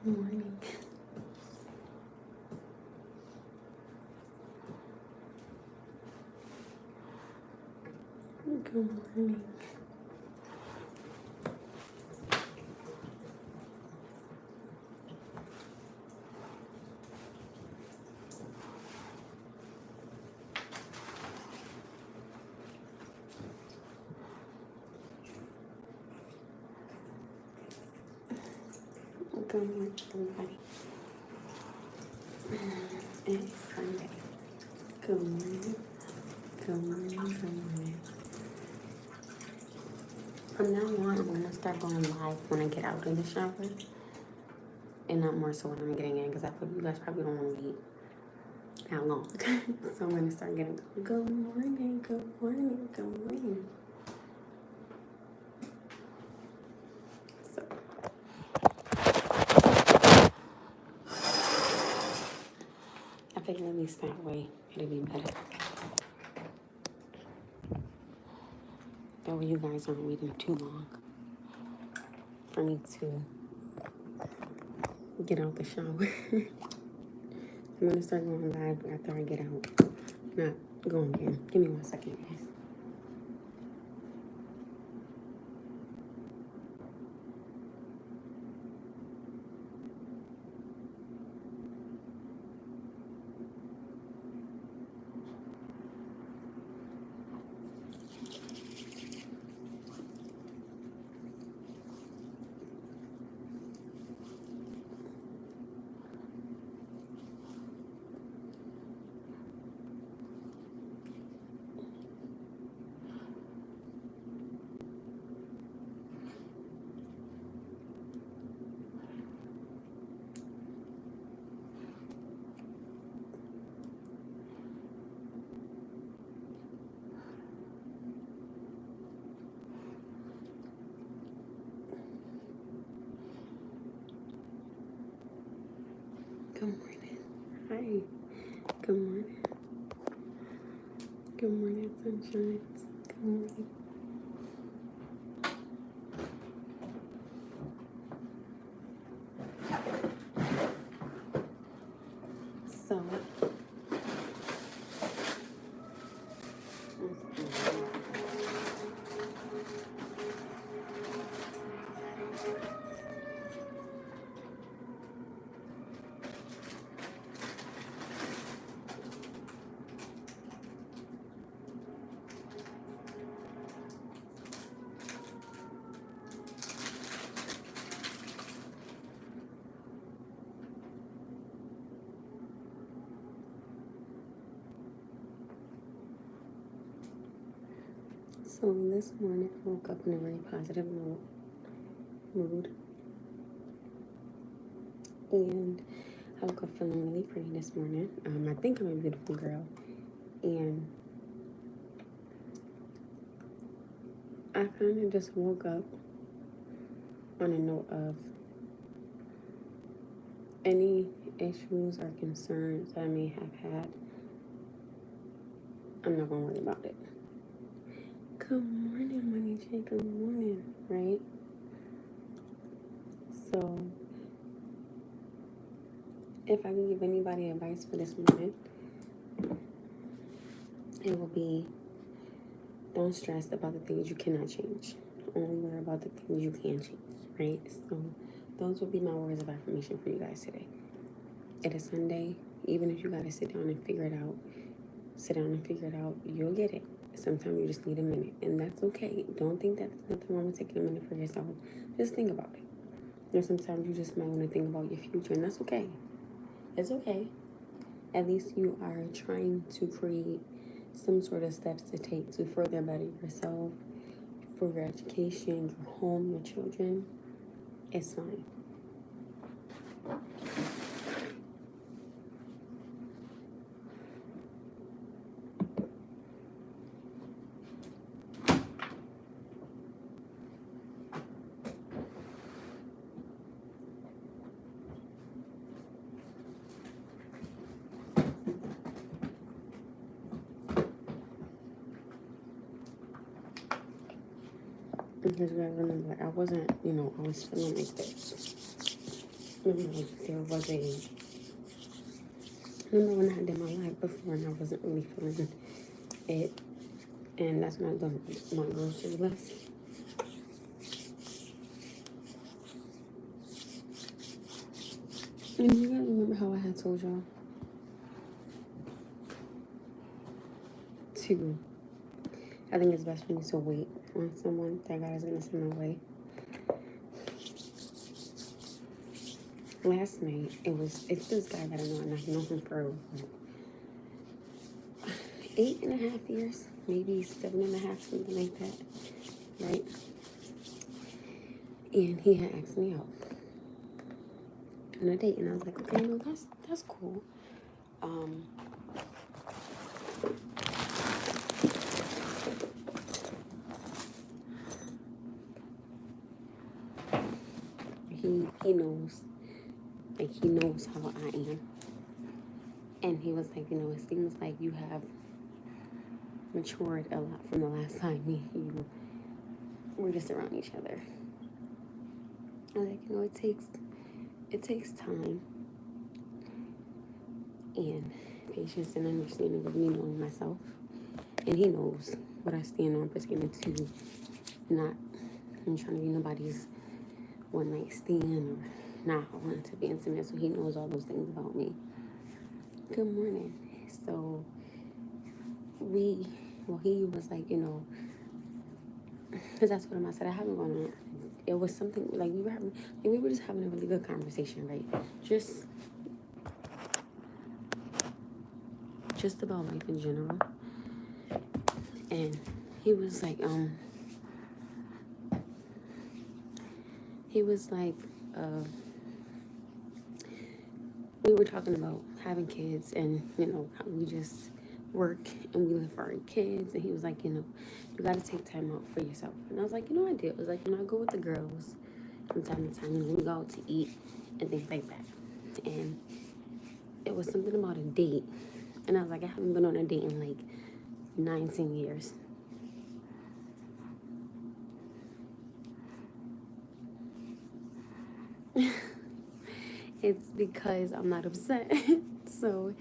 Good morning. Good morning. Good morning, everybody. It's Sunday. Good morning. Good morning. Good morning. From now on, I'm going to start going live when I get out of the shower. And not more so when I'm getting in, because I feel you guys probably don't want to wait that long. So I'm going to start getting, good morning, good morning, good morning. So, I think at least that way it'll be better. That way you guys aren't waiting too long for me to get out the shower. I'm going to start going live after I get out. Not going in. Give me 1 second, guys. Good morning. Hi. Good morning. Good morning, sunshine. Good morning. So, So this morning I woke up in a very positive mood. And I woke up feeling really pretty this morning. I think I'm a beautiful girl. And I kind of just woke up on a note of any issues or concerns that I may have had. I'm not going to worry about it. Good morning, Money J. Good morning, right? So, if I can give anybody advice for this morning, it will be don't stress about the things you cannot change. Only worry about the things you can change, right? So, those will be my words of affirmation for you guys today. It is Sunday. Even if you got to sit down and figure it out, you'll get it. Sometimes you just need a minute, and that's okay. Don't think that there's nothing wrong with taking a minute for yourself. Just think about it. And sometimes you just might want to think about your future, and that's okay. It's okay. At least you are trying to create some sort of steps to take to further better yourself, for your education, your home, your children. It's fine. Because you gotta remember, I wasn't, I was feeling like this. Remember, remember when I did my life before and I wasn't really feeling it. And that's when I done my grocery list. And you guys remember how I had told y'all I think it's best for me to wait on someone that God is going to send my way. Last night, it's this guy that I know, and I've known him for 8.5 years, maybe 7.5, something like that, right? And he had asked me out on a date, and I was like, okay, that's cool. He knows, he knows how I am. And he was like, it seems like you have matured a lot from the last time me and you were just around each other. I was like, it takes time and patience and understanding of me knowing myself. And he knows what I stand on pertaining to I'm trying to be nobody's one night stand or not wanting to be intimate. So he knows all those things about me. Good morning. So he was like, because that's what I said. I haven't gone on. It was something like we were just having a really good conversation, right? Just about life in general. And he was like, we were talking about having kids and, how we just work and we live for our kids. And he was like, you got to take time out for yourself. And I was like, I did. It was like, I go with the girls from time to time and we go out to eat and things like that. And it was something about a date. And I was like, I haven't been on a date in like 19 years. It's because I'm not upset. So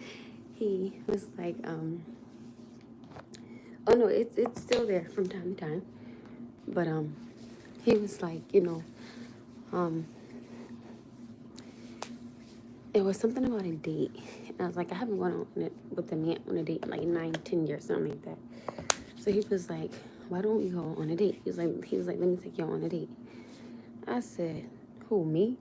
he was like, oh no, it's still there from time to time. But he was like, it was something about a date. And I was like, I haven't gone on with a man on a date in like 9-10 years, something like that. So he was like, why don't we go on a date? He was like, let me take you on a date. I said, who, me?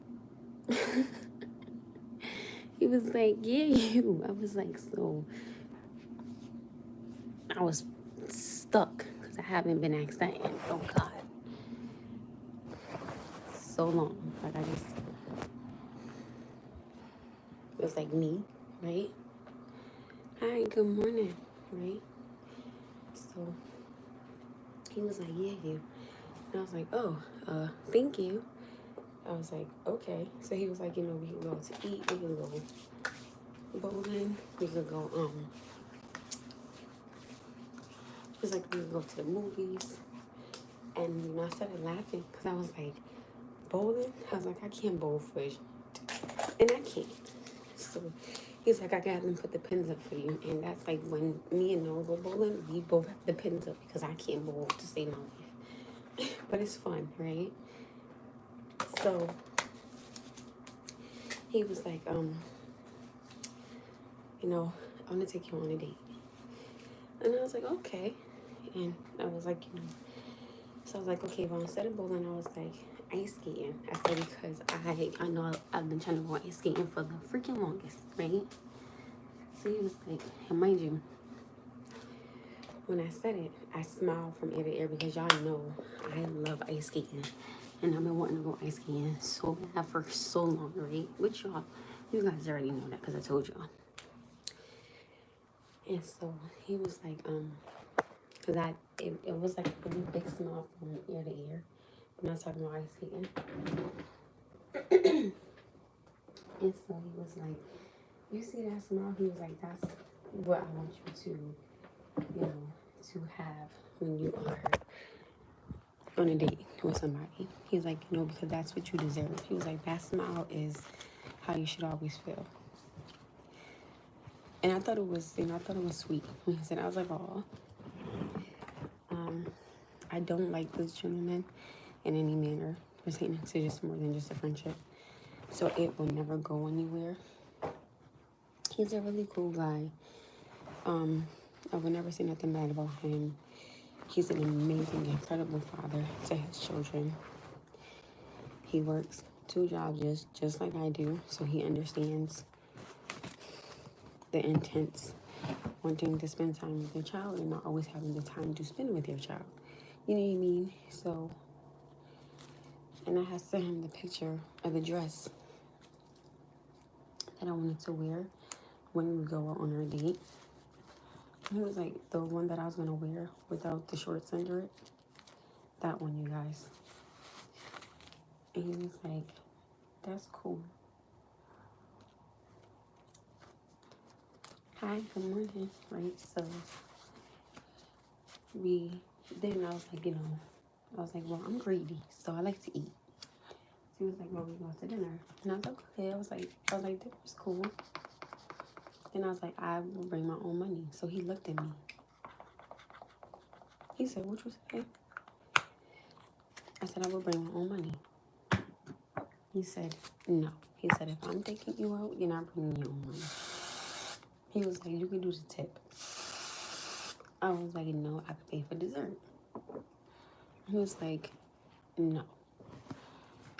He was like, yeah, you. I was like, so I was stuck because I haven't been asked that in, oh God, so long. Like, I just, it was like me, right? Hi, good morning, right? So he was like, yeah, you. And I was like, oh, thank you. I was like, okay. So he was like, you know, we can go to eat, we can go bowling, we could go, he was like, we could go to the movies. And, you know, I started laughing because I was like, bowling? I was like, I can't bowl for you. And I can't. So he was like, I got them put the pins up for you. And that's like when me and Noah go bowling, we both have the pins up because I can't bowl to save my life. But it's fun, right? So he was like, you know, I want to take you on a date. And I was like, okay. And I was like, you know, so I was like, okay, well, instead of bowling, I was like, ice skating. I said, because I know I've been trying to go ice skating for the freaking longest, right? So he was like, and mind you, when I said it, I smiled from ear to ear because y'all know I love ice skating. And I've been wanting to go ice skating so bad for so long, right? Which y'all, you guys already know that because I told y'all. And so he was like, because it was like a really big smile from ear to ear when I was talking about ice skating. And so he was like, you see that smile? He was like, that's what I want you to, you know, to have when you are on a date with somebody. He's like, you know, because that's what you deserve. He was like, that smile is how you should always feel. And I thought it was, you know, I thought it was sweet when he said, I was like, oh, I don't like this gentleman in any manner. It's just more than just a friendship. So it will never go anywhere. He's a really cool guy. I would never say nothing bad about him. He's an amazing, incredible father to his children. He works 2 jobs just like I do, so he understands the intense wanting to spend time with your child and not always having the time to spend with your child. You know what I mean? So, and I had sent him the picture of the dress that I wanted to wear when we go out on our date. He was like, the one that I was going to wear without the shorts under it. That one, you guys. And he was like, that's cool. Hi, good morning. Right, so then I was like, you know, I was like, well, I'm greedy, so I like to eat. So he was like, well, we go to dinner. And I was like, okay. I was like, dinner's cool. Then I was like, I will bring my own money. So he looked at me. He said, what you say? I said, I will bring my own money. He said, no. He said, if I'm taking you out, you're not bringing your own money. He was like, you can do the tip. I was like, no, I could pay for dessert. He was like, no.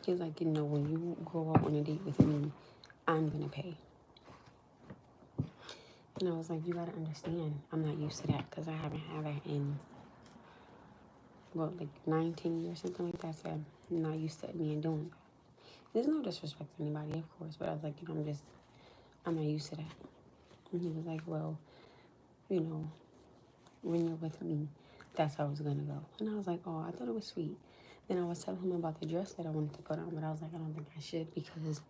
He was like, you know, when you go out on a date with me, I'm going to pay. And I was like, you got to understand, I'm not used to that because I haven't had that in, well, like 19 years, something like that. So I'm not used to me and doing that. There's no disrespect to anybody, of course, but I was like, you know, I'm not used to that. And he was like, well, you know, when you're with me, that's how it's going to go. And I was like, oh, I thought it was sweet. Then I was telling him about the dress that I wanted to put on, but I was like, I don't think I should because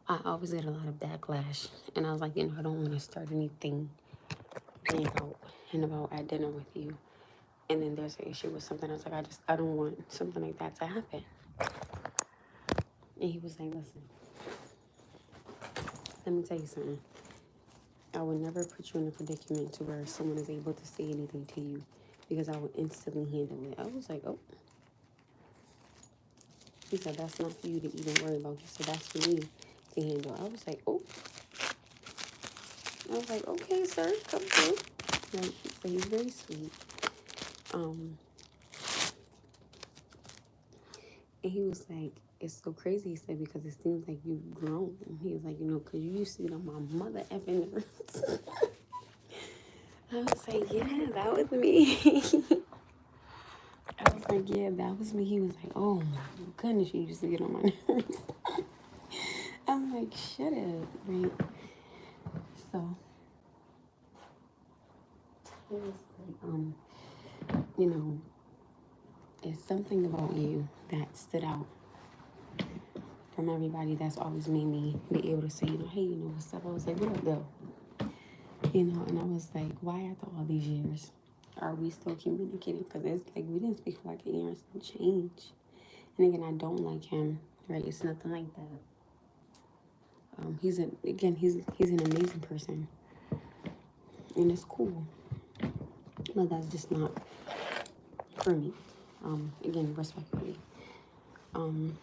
I always get a lot of backlash. And I was like, you know, I don't want to start anything being out and about at dinner with you. And then there's an issue with something. I was like, I don't want something like that to happen. And he was like, listen, let me tell you something. I would never put you in a predicament to where someone is able to say anything to you because I would instantly handle it. I was like, oh. He said, that's not for you to even worry about. He said, that's for me to handle. I was like, oh. I was like, okay, sir, come through. Like, so he's very sweet. And he was like, it's so crazy, he said, because it seems like you've grown. And he was like, you know, because you used to be on my mother effing nerves. I was like, yeah, that was me. like, yeah, that was me. He was like, oh my goodness, you used to get on my nerves. I'm like, shut up, right? So it was like, you know, it's something about you that stood out from everybody that's always made me be able to say, you know, hey, you know, what's up? I was like, what up, though? You know, and I was like, why after all these years are we still communicating? Because it's like we didn't speak for like a year and some change. And again, I don't like him, right? It's nothing like that. He's an amazing person, and it's cool, but that's just not for me. Again, respectfully. And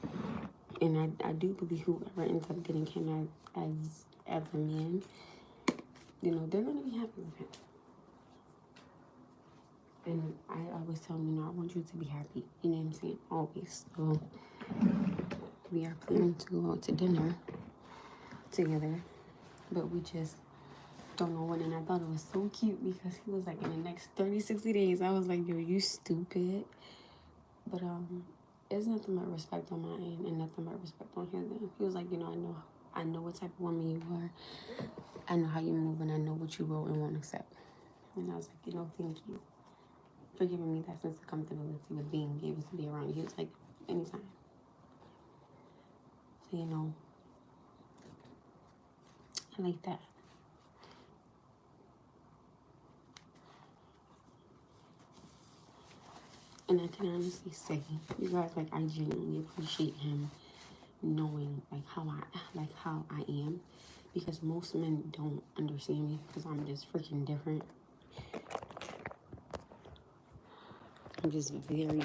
I do believe whoever ends up getting him as a man, you know, they're gonna be happy with him. And I always tell him, you know, I want you to be happy. You know what I'm saying? Always. So we are planning to go out to dinner together, but we just don't know when. And I thought it was so cute because he was like, in the next 30, 60 days. I was like, yo, you stupid. But there's nothing but respect on my end and nothing but respect on his end. He was like, you know, I know what type of woman you are. I know how you move, and I know what you will and won't accept. And I was like, you know, thank you for giving me that sense of comfortability with being able to be around you. He was like, anytime. So, you know, I like that. And I can honestly say, you guys, like, I genuinely appreciate him knowing how I am, because most men don't understand me because I'm just freaking different. I'm just very,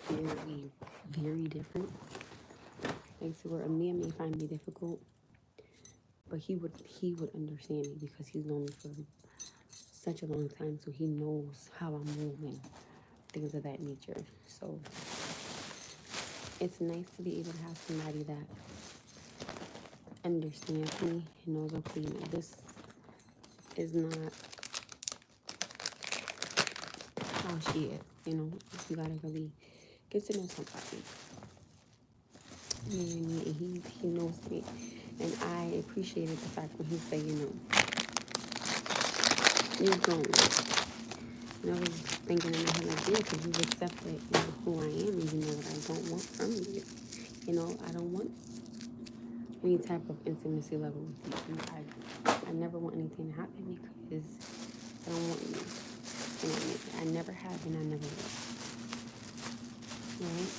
very, very different. Like, so where a man may find me difficult, but he would understand me because he's known me for such a long time, so he knows how I'm moving, things of that nature. So it's nice to be able to have somebody that understands me and knows, okay, you know, this is not how she is. You know, you gotta really get to know somebody. And he knows me, and I appreciated the fact when he said, you know, you've grown. And I was thinking in my head, like, yeah, because you've accepted, you know, who I am, and you know what I don't want from you. You know, I don't want any type of intimacy level with you. I never want anything to happen because I don't want you. You know what I mean? I never have and I never will. Right?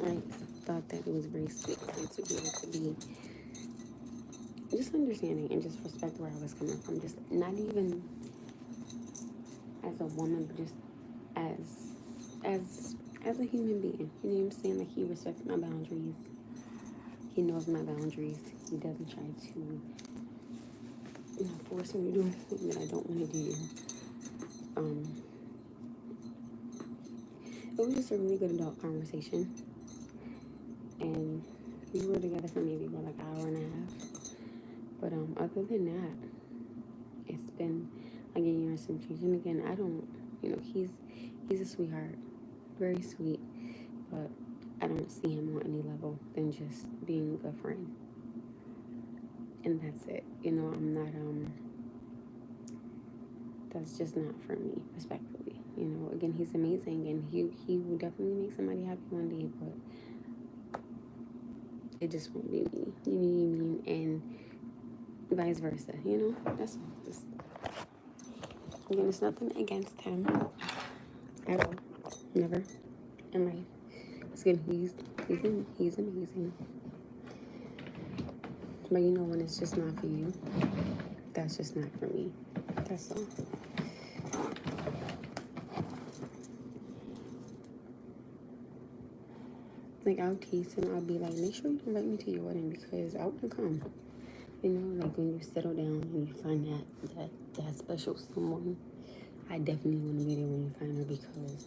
Right? Thought that it was very sweet to be able to be just understanding and just respect where I was coming from. Just not even as a woman, but just as a human being. You know what I'm saying? Like, he respects my boundaries. He knows my boundaries. He doesn't try to, you know, force me to do anything that I don't want to do. It was just a really good adult conversation. And we were together for maybe about like an hour and a half. But other than that, it's been like a year and some change. And again, I don't, you know, he's a sweetheart, very sweet, but I don't see him on any level than just being a friend. And that's it. You know, I'm not that's just not for me, respectfully. You know, again, he's amazing, and he will definitely make somebody happy one day, but it just won't be me. You know what I mean? And vice versa. You know, that's all. Again, it's nothing against him. Ever, never in life. Again, he's amazing. But you know, when it's just not for you, that's just not for me. That's all. Like, I'll tease him. I'll be like, make sure you invite me to your wedding because I want to come. You know, like when you settle down and you find that special someone, I definitely want to be there when you find her because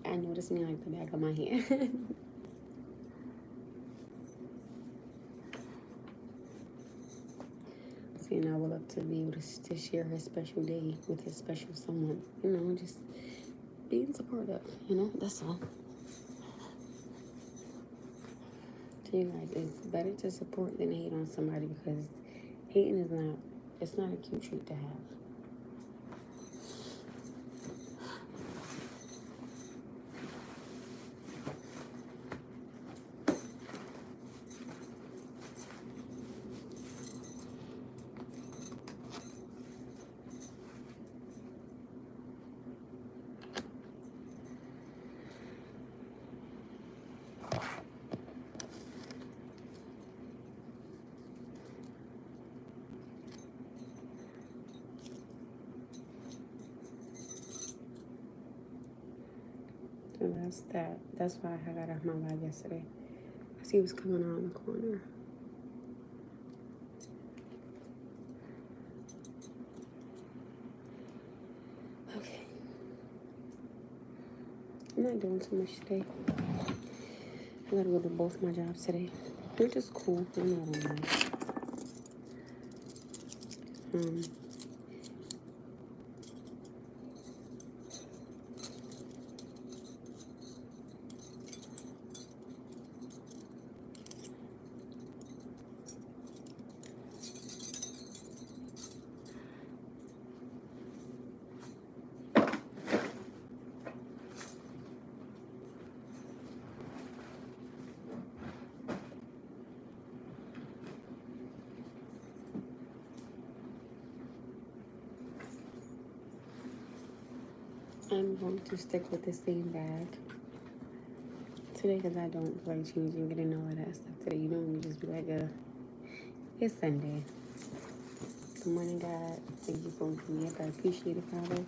I know this me like the back of my hand. Saying I would love to be able to share his special day with his special someone. You know, just being supportive. You know, that's all. To you guys, it's better to support than hate on somebody, because hating is not, it's not a cute trait to have. So that's that. That's why I got off my live yesterday. Because he was coming around the corner. Okay. I'm not doing too much today. I gotta go to both my jobs today. They're just cool. I'm not on that. I'm going to stick with the same bag today because I don't feel like changing, getting all of that stuff today. You know, we just be like, it's Sunday. Good morning, God. Thank you for waking me up. I appreciate it, Father.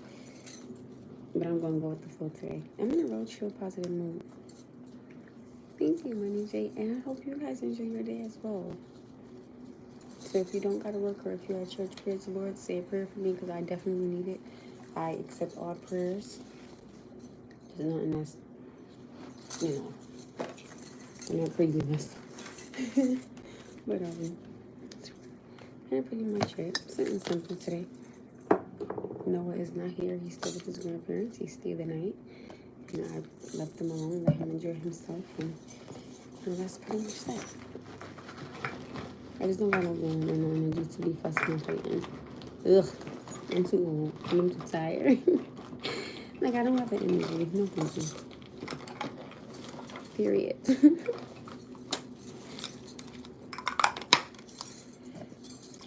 But I'm going to go with the flow today. I'm in a real chill, positive mood. Thank you, Money J. And I hope you guys enjoy your day as well. So if you don't got to work, or if you're at church, praise the Lord, say a prayer for me, because I definitely need it. I accept all prayers. There's nothing that's, you know, not craziness. But and pretty much it. Something simple today. Noah is not here. He's still with his grandparents. He stayed the night. And I left him alone, let him enjoy himself. And that's pretty much that. I just don't got no room and no energy to be fussing and fighting. Ugh. I'm too old. And I'm too tired. Like, I don't have the energy. No thank you. Period.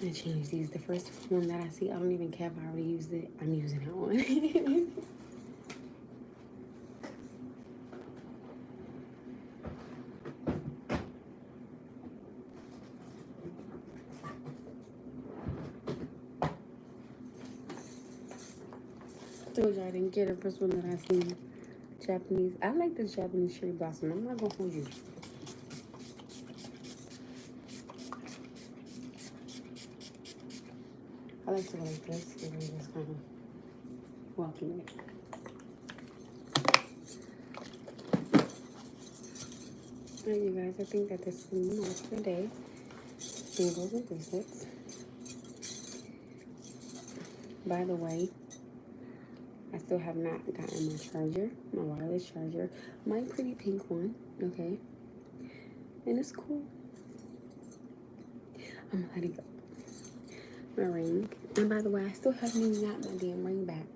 I change these. The first one that I see, I don't even care if I already used it. I'm using that one. I told you I didn't get the first one that I seen. Japanese. I like this Japanese cherry blossom. I'm not gonna hold you. I like to go like this and then just kind of walking it. Alright, you guys, I think that this is enough for the day. Singles and bracelets. By the way, I still have not gotten my charger, my wireless charger, my pretty pink one, okay? And it's cool. I'm gonna let it go. My ring. And by the way, I still haven't even got my damn ring back.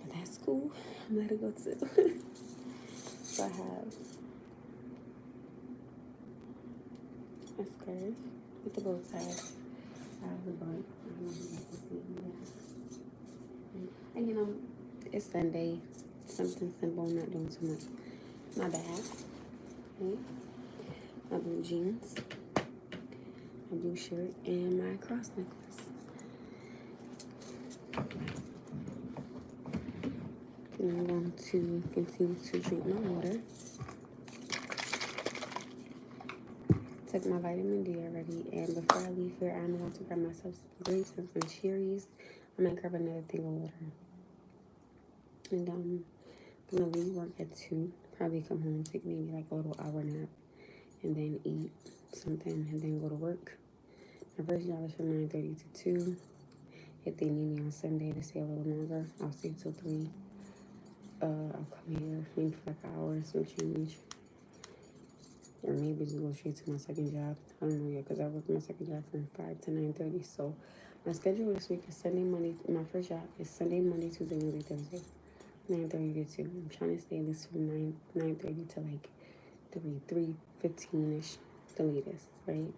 But that's cool. I'm gonna let it go too. So I have a skirt with the bow tie. I have the bun. And you know, it's Sunday. Something simple, not doing too much. My bag. Okay. My blue jeans. My blue shirt. And my cross necklace. And I'm going to continue to drink my water. Took my vitamin D already. And before I leave here, I'm going to grab myself some grapes and some cherries. I'm going to grab another thing of water. And Gonna leave work at 2. Probably come home, take maybe like a little hour nap, and then eat something, and then go to work. My first job is from 9:30 to 2. If they need me on Sunday to stay a little longer, I'll stay till 3. I'll come here maybe for like an hour and some change. Or maybe just go straight to my second job. I don't know yet because I work my second job from 5 to 9:30. So my schedule this week is Sunday, Monday. My first job is Sunday, Monday, Tuesday, Wednesday, Thursday. 9:30 to 2. I'm trying to stay at least from 9:30 to like 3:15ish, the latest, right?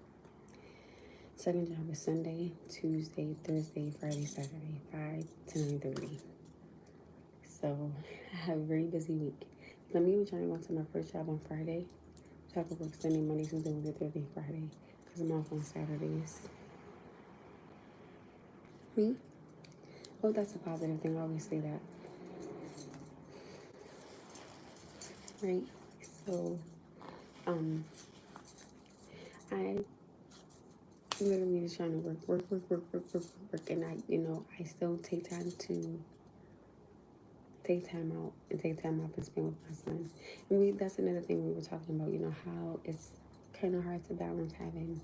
Second job is Sunday, Tuesday, Thursday, Friday, Saturday, 5 to 9:30. So I have a very busy week. I'm even trying to go to my first job on Friday. So I can work Sunday, Monday, Tuesday, Wednesday, Thursday, Friday. Because I'm off on Saturdays. Me? Well, that's a positive thing. I always say that. Right? So, I literally just trying to work. And I still take time out and spend with my son. And that's another thing we were talking about, how it's kind of hard to balance having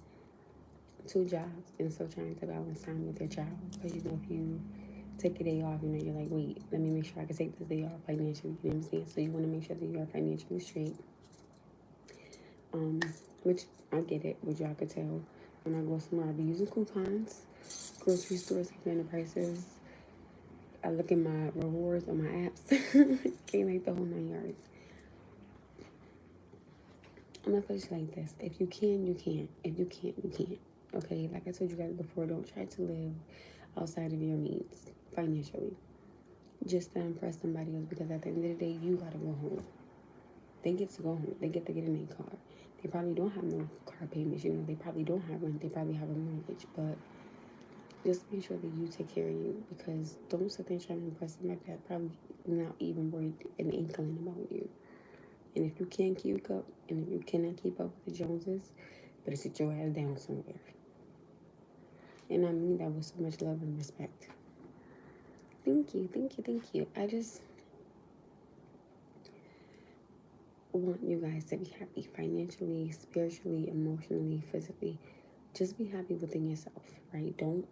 2 jobs and still trying to balance time with your child. Because, if you take a day off, you're like, wait, let me make sure I can take this day off financially, you know what I'm saying? So you want to make sure that you are financially straight. Which I get it, which y'all could tell. When I go somewhere, I'll be using coupons, grocery stores, comparing the prices. I look at my rewards on my apps. Can't like the whole 9 yards. I'm gonna put it like this. If you can, you can. If you can't, you can't. Okay? Like I told you guys before, don't try to live outside of your means financially. Just to impress somebody else, because at the end of the day, you gotta go home. They get to go home. They get to get in their car. They probably don't have no car payments. They probably don't have rent. They probably have a mortgage. But just make sure that you take care of you, because don't sit there trying to impress somebody that probably not even worried an inkling about you. And if you can't keep up, and if you cannot keep up with the Joneses, better sit your ass down somewhere. And I mean that with so much love and respect. Thank you. I just want you guys to be happy financially, spiritually, emotionally, physically. Just be happy within yourself, right? Don't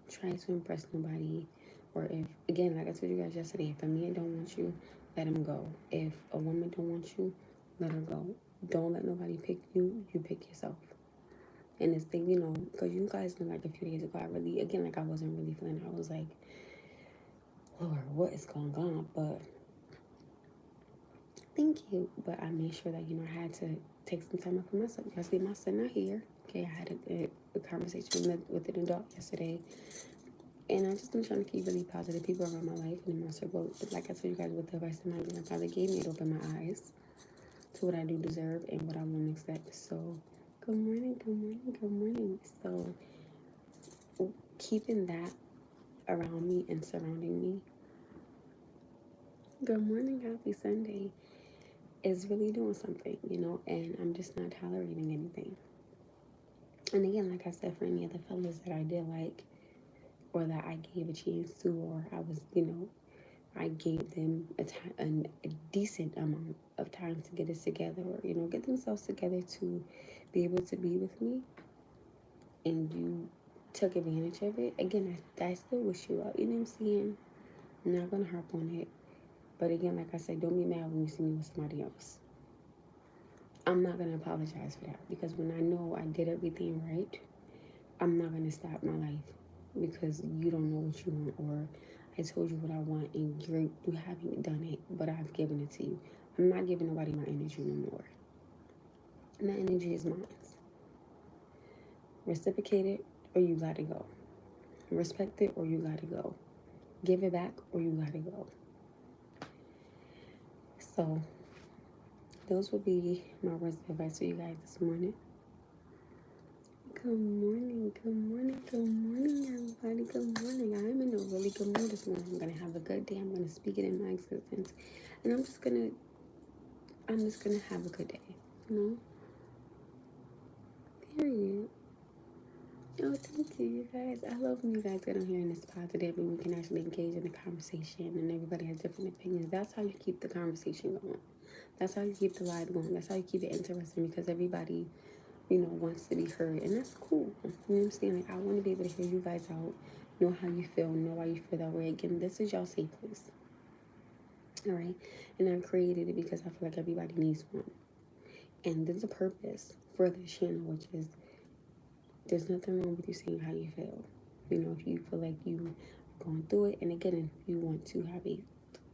try to impress nobody. Or if, again, like I told you guys yesterday, if a man don't want you, let him go. If a woman don't want you, let her go. Don't let nobody pick you. You pick yourself. And this thing, because you guys know, like a few days ago, I wasn't really feeling it. I was like, Lord, what is going on? But thank you. But I made sure that, I had to take some time out for myself. You see, my son not here. Okay, I had a conversation with an adult yesterday. And I've just been trying to keep really positive people around my life and in my circle. But like I told you guys, with the advice that my grandfather gave me, it opened my eyes to what I do deserve and what I won't accept. So, good morning. So, keeping that around me and surrounding me. Good morning, happy Sunday. Is really doing something, and I'm just not tolerating anything. And again, like I said, for any other fellas that I did like, or that I gave a chance to, or I was, I gave them a decent amount of time to get us together, or, get themselves together to be able to be with me, and you took advantage of it. Again, I still wish you well, you know what I'm saying? I'm not going to harp on it. But again, like I said, don't be mad when you see me with somebody else. I'm not going to apologize for that, because when I know I did everything right, I'm not going to stop my life because you don't know what you want, or I told you what I want and you haven't done it, but I've given it to you. I'm not giving nobody my energy no more. And that energy is mine. Reciprocate it or you gotta go. Respect it or you gotta go. Give it back or you gotta go. So those will be my words of advice to you guys this morning. Good morning, everybody. Good morning. I'm in a really good mood this morning. I'm gonna have a good day. I'm gonna speak it in my existence, and I'm just gonna have a good day. Period. Oh, thank you, you guys. I love when you guys get on here and it's positive and we can actually engage in the conversation and everybody has different opinions. That's how you keep the conversation going. That's how you keep the live going. That's how you keep it interesting because everybody, wants to be heard. And that's cool. You know what I'm saying? Like, I want to be able to hear you guys out, know how you feel, know why you feel that way. Again, this is y'all safe place. All right. And I created it because I feel like everybody needs one. And there's a purpose for this channel, which is there's nothing wrong with you saying how you feel. If you feel like you are going through it, and again, if you want to have a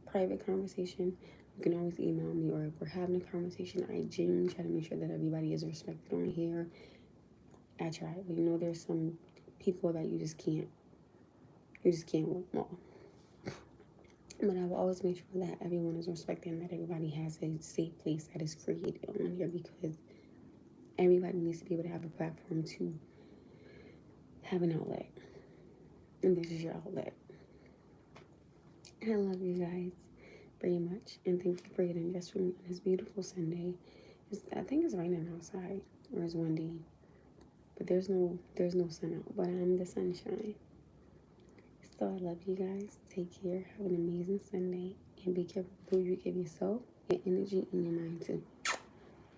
private conversation, you can always email me, or if we're having a conversation, I genuinely try to make sure that everybody is respected on here. I try, but there's some people that you just can't want them all. But I will always make sure that everyone is respected and that everybody has a safe place that is created on here because everybody needs to be able to have a platform to have an outlet. And this is your outlet. I love you guys very much. And thank you for getting dressed for me on this beautiful Sunday. I think it's raining outside or it's windy. But there's no sun out. But I'm the sunshine. So I love you guys. Take care. Have an amazing Sunday. And be careful who you give yourself, your energy, and your mind to.